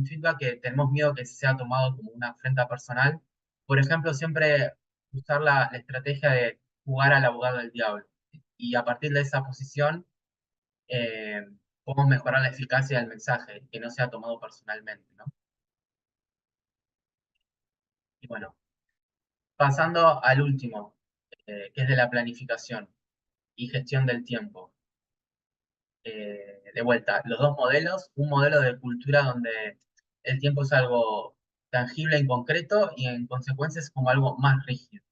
feedback que tenemos miedo que sea tomado como una afrenta personal, por ejemplo, siempre usar la estrategia de jugar al abogado del diablo. Y a partir de esa posición, eh, podemos mejorar la eficacia del mensaje, que no sea tomado personalmente, ¿no? Y bueno, pasando al último, que es de la planificación y gestión del tiempo. De vuelta, los dos modelos, un modelo de cultura donde el tiempo es algo tangible y concreto y en consecuencia es como algo más rígido.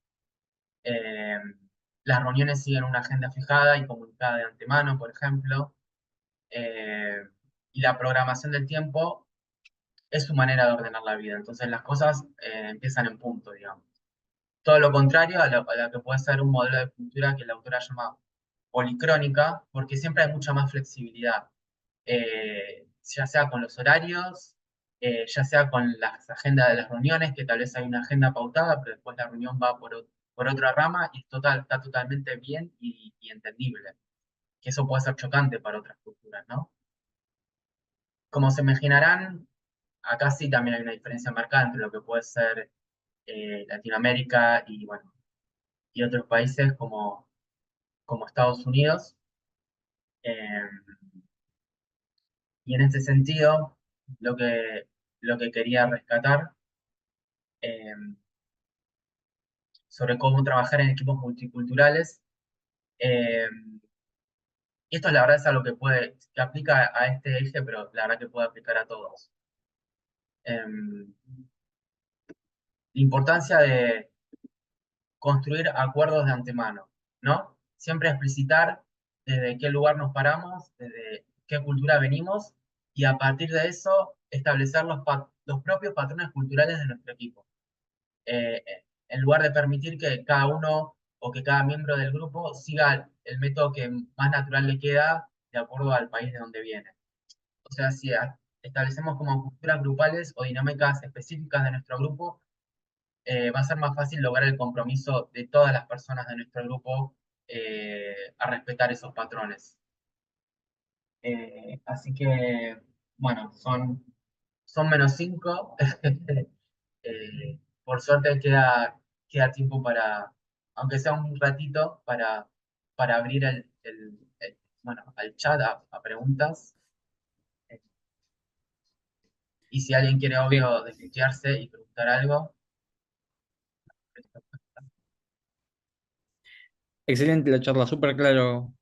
Eh, las reuniones siguen una agenda fijada y comunicada de antemano, por ejemplo, eh, y la programación del tiempo es su manera de ordenar la vida. Entonces las cosas empiezan en punto, digamos. Todo lo contrario a lo que puede ser un modelo de cultura que la autora llama policrónica, porque siempre hay mucha más flexibilidad, ya sea con los horarios, ya sea con las agendas de las reuniones, que tal vez hay una agenda pautada, pero después la reunión va por otra rama y está totalmente bien y entendible, que eso puede ser chocante para otras culturas, ¿no? Como se imaginarán, acá sí también hay una diferencia marcada entre lo que puede ser Latinoamérica y, bueno, y otros países como Estados Unidos. Eh, y en este sentido, lo que, lo que quería rescatar eh, sobre cómo trabajar en equipos multiculturales, eh, y esto la verdad es algo que aplica a este eje, pero la verdad que puede aplicar a todos. La importancia de construir acuerdos de antemano, ¿no? Siempre explicitar desde qué lugar nos paramos, desde qué cultura venimos, y a partir de eso establecer los propios patrones culturales de nuestro equipo. En lugar de permitir que cada uno o que cada miembro del grupo siga el método que más natural le queda de acuerdo al país de donde viene. O sea, si establecemos como culturas grupales o dinámicas específicas de nuestro grupo, va a ser más fácil lograr el compromiso de todas las personas de nuestro grupo a respetar esos patrones. Así que, bueno, son -5. Por suerte queda tiempo para, aunque sea un ratito, para abrir bueno, al chat a preguntas. Eh, Y si alguien quiere, Sí, obvio, desbloquearse y preguntar algo. excelente la charla, súper claro,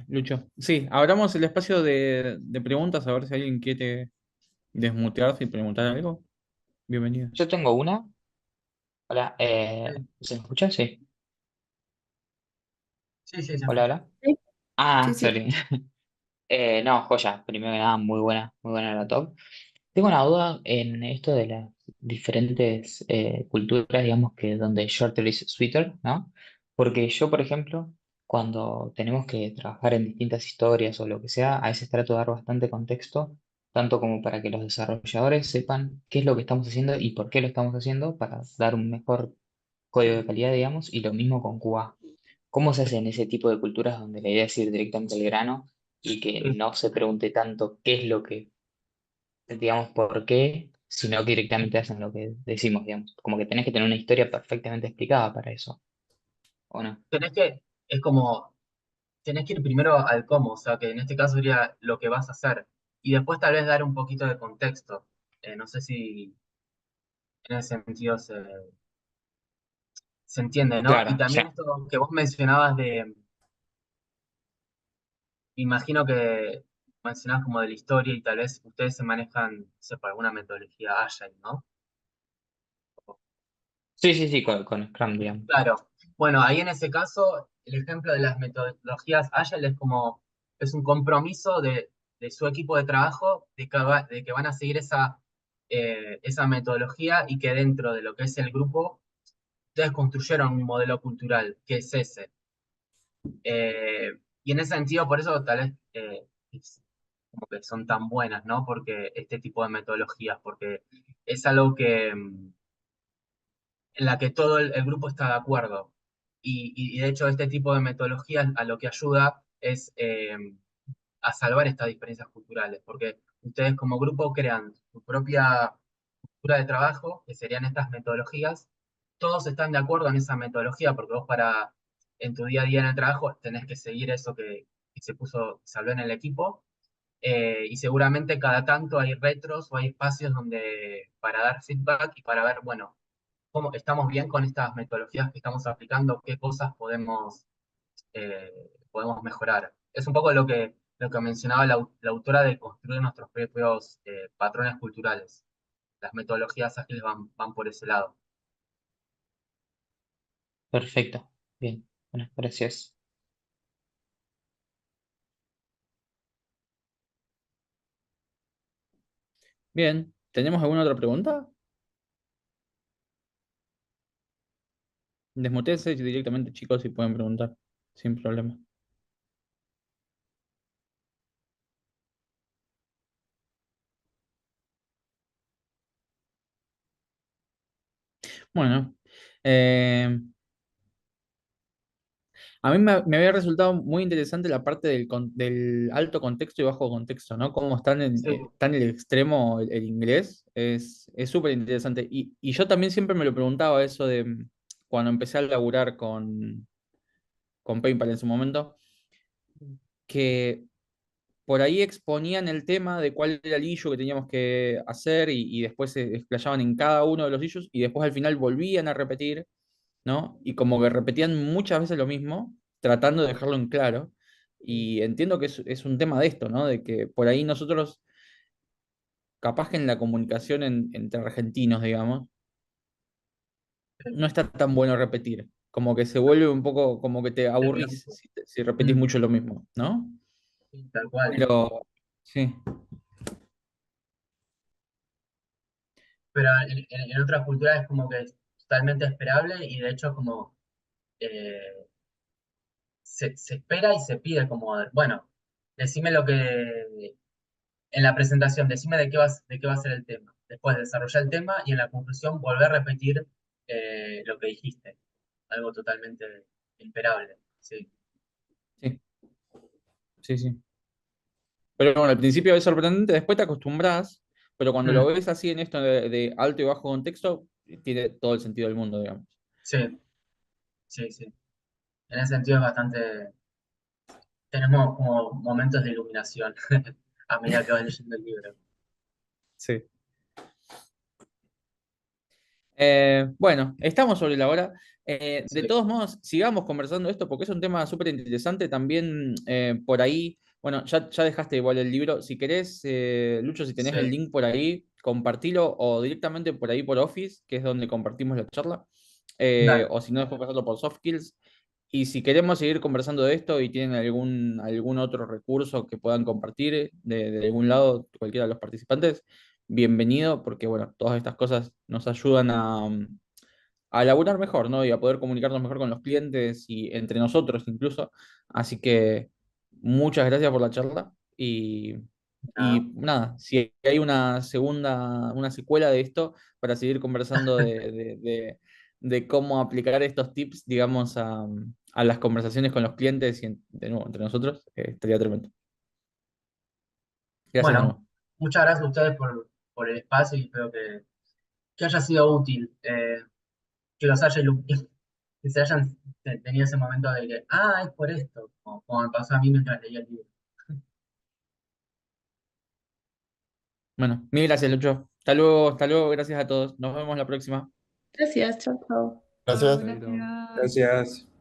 Lucho. Sí, abramos el espacio de preguntas, a ver si alguien quiere desmutearse y preguntar algo. Bienvenido. Yo tengo una. Hola, Sí, ¿se me escucha? Sí. sí, sí, se Hola, escucha. hola. Sí, sí, Ah, sí. sorry. No, joya. Primero que nada, muy buena la top. Tengo una duda en esto de las diferentes culturas, digamos que donde shorter is sweeter, ¿no? Porque yo, por ejemplo, cuando tenemos que trabajar en distintas historias o lo que sea, a veces trato de dar bastante contexto tanto como para que los desarrolladores sepan qué es lo que estamos haciendo y por qué lo estamos haciendo para dar un mejor código de calidad, digamos, y lo mismo con QA. ¿Cómo se hace en ese tipo de culturas donde la idea es ir directamente al grano y que Sí. no se pregunte tanto qué es lo que, digamos, por qué, sino que directamente hacen lo que decimos, digamos? Como que tenés que tener una historia perfectamente explicada para eso, ¿o no? Tenés que, es como, tenés que ir primero al cómo, o sea, que en este caso sería lo que vas a hacer. Y después tal vez dar un poquito de contexto. No sé si en ese sentido se entiende, ¿no? Y Claro, sí. también esto que vos mencionabas imagino que mencionabas como de la historia y tal vez ustedes se manejan, no sé, por alguna metodología Agile, ¿no? Sí, sí, sí, con Scrum, digamos. Claro. Bueno, ahí en ese caso, el ejemplo de las metodologías Agile es como, es un compromiso de su equipo de trabajo de que van a seguir esa metodología y que dentro de lo que es el grupo, ustedes construyeron un modelo cultural, que es ese. Y en ese sentido, por eso tal vez como que son tan buenas, ¿no? Porque este tipo de metodologías, porque es algo en la que todo el grupo está de acuerdo. Y de hecho este tipo de metodologías a lo que ayuda es a salvar estas diferencias culturales, porque ustedes como grupo crean su propia cultura de trabajo, que serían estas metodologías, todos están de acuerdo en esa metodología, porque vos en tu día a día en el trabajo, tenés que seguir eso que se habló en el equipo, y seguramente cada tanto hay retros o hay espacios donde para dar feedback y para ver, bueno, cómo estamos bien con estas metodologías que estamos aplicando, qué cosas eh, podemos mejorar. Es un poco lo que mencionaba la autora de construir nuestros propios patrones culturales. Las metodologías ágiles van por ese lado. Perfecto. Bien. Bueno, gracias. Bien, ¿tenemos alguna otra pregunta? Desmutense directamente, chicos, y pueden preguntar, sin problema. Bueno, eh, a mí me había resultado muy interesante la parte del alto contexto y bajo contexto, ¿no? Cómo Sí, está en el extremo el inglés, es súper interesante. Y yo también siempre me lo preguntaba eso de cuando empecé a laburar con PayPal en su momento, que por ahí exponían el tema de cuál era el issue que teníamos que hacer y después se explayaban en cada uno de los issues y después al final volvían a repetir, ¿no? Y como que repetían muchas veces lo mismo, tratando de dejarlo en claro. Y entiendo que es un tema de esto, ¿no? De que por ahí nosotros, capaz que en la comunicación entre argentinos, digamos, no está tan bueno repetir. Como que se vuelve un poco, como que te el aburrís blanco. si repetís Mm, mucho lo mismo, ¿no? sí, tal cual. Pero, sí, Pero en otras culturas es como que es totalmente esperable y de hecho como eh, se espera y se pide como, bueno, decime lo que en la presentación, decime de qué va a ser el tema. Después desarrollar el tema y en la conclusión volver a repetir lo que dijiste. Algo totalmente esperable. Sí, sí, sí, sí. Pero bueno, al principio es sorprendente, después te acostumbras, pero cuando lo Mm, ves así en esto de alto y bajo contexto, tiene todo el sentido del mundo, digamos. sí, sí, sí. En ese sentido es bastante. Tenemos como momentos de iluminación a medida que vas leyendo el libro. Sí. Bueno, estamos sobre la hora. De Sí, todos modos, sigamos conversando esto porque es un tema súper interesante. También por ahí, bueno, ya dejaste igual el libro. Si querés, Lucho, si tenés el sí, link por ahí, compartilo o directamente por ahí por Office, que es donde compartimos la charla. dale. O si no, después pasarlo por Softskills. Y si queremos seguir conversando de esto y tienen algún otro recurso que puedan compartir de algún lado, cualquiera de los participantes, bienvenido, porque bueno, todas estas cosas nos ayudan a elaborar mejor, ¿no? Y a poder comunicarnos mejor con los clientes y entre nosotros incluso. Así que muchas gracias por la charla y Y Nada. nada, si hay una secuela de esto, para seguir conversando de cómo aplicar estos tips, digamos, a las conversaciones con los clientes y de nuevo entre nosotros, estaría tremendo. Gracias de Bueno, nuevo. muchas gracias a ustedes por el espacio y espero que haya sido útil, que los haya que se hayan tenido ese momento de que, es por esto, como me pasó a mí mientras leía el libro. Bueno, mil gracias, Lucho. Hasta luego, gracias a todos. Nos vemos la próxima. Gracias, chao, chao. Gracias. Chao, gracias. Gracias.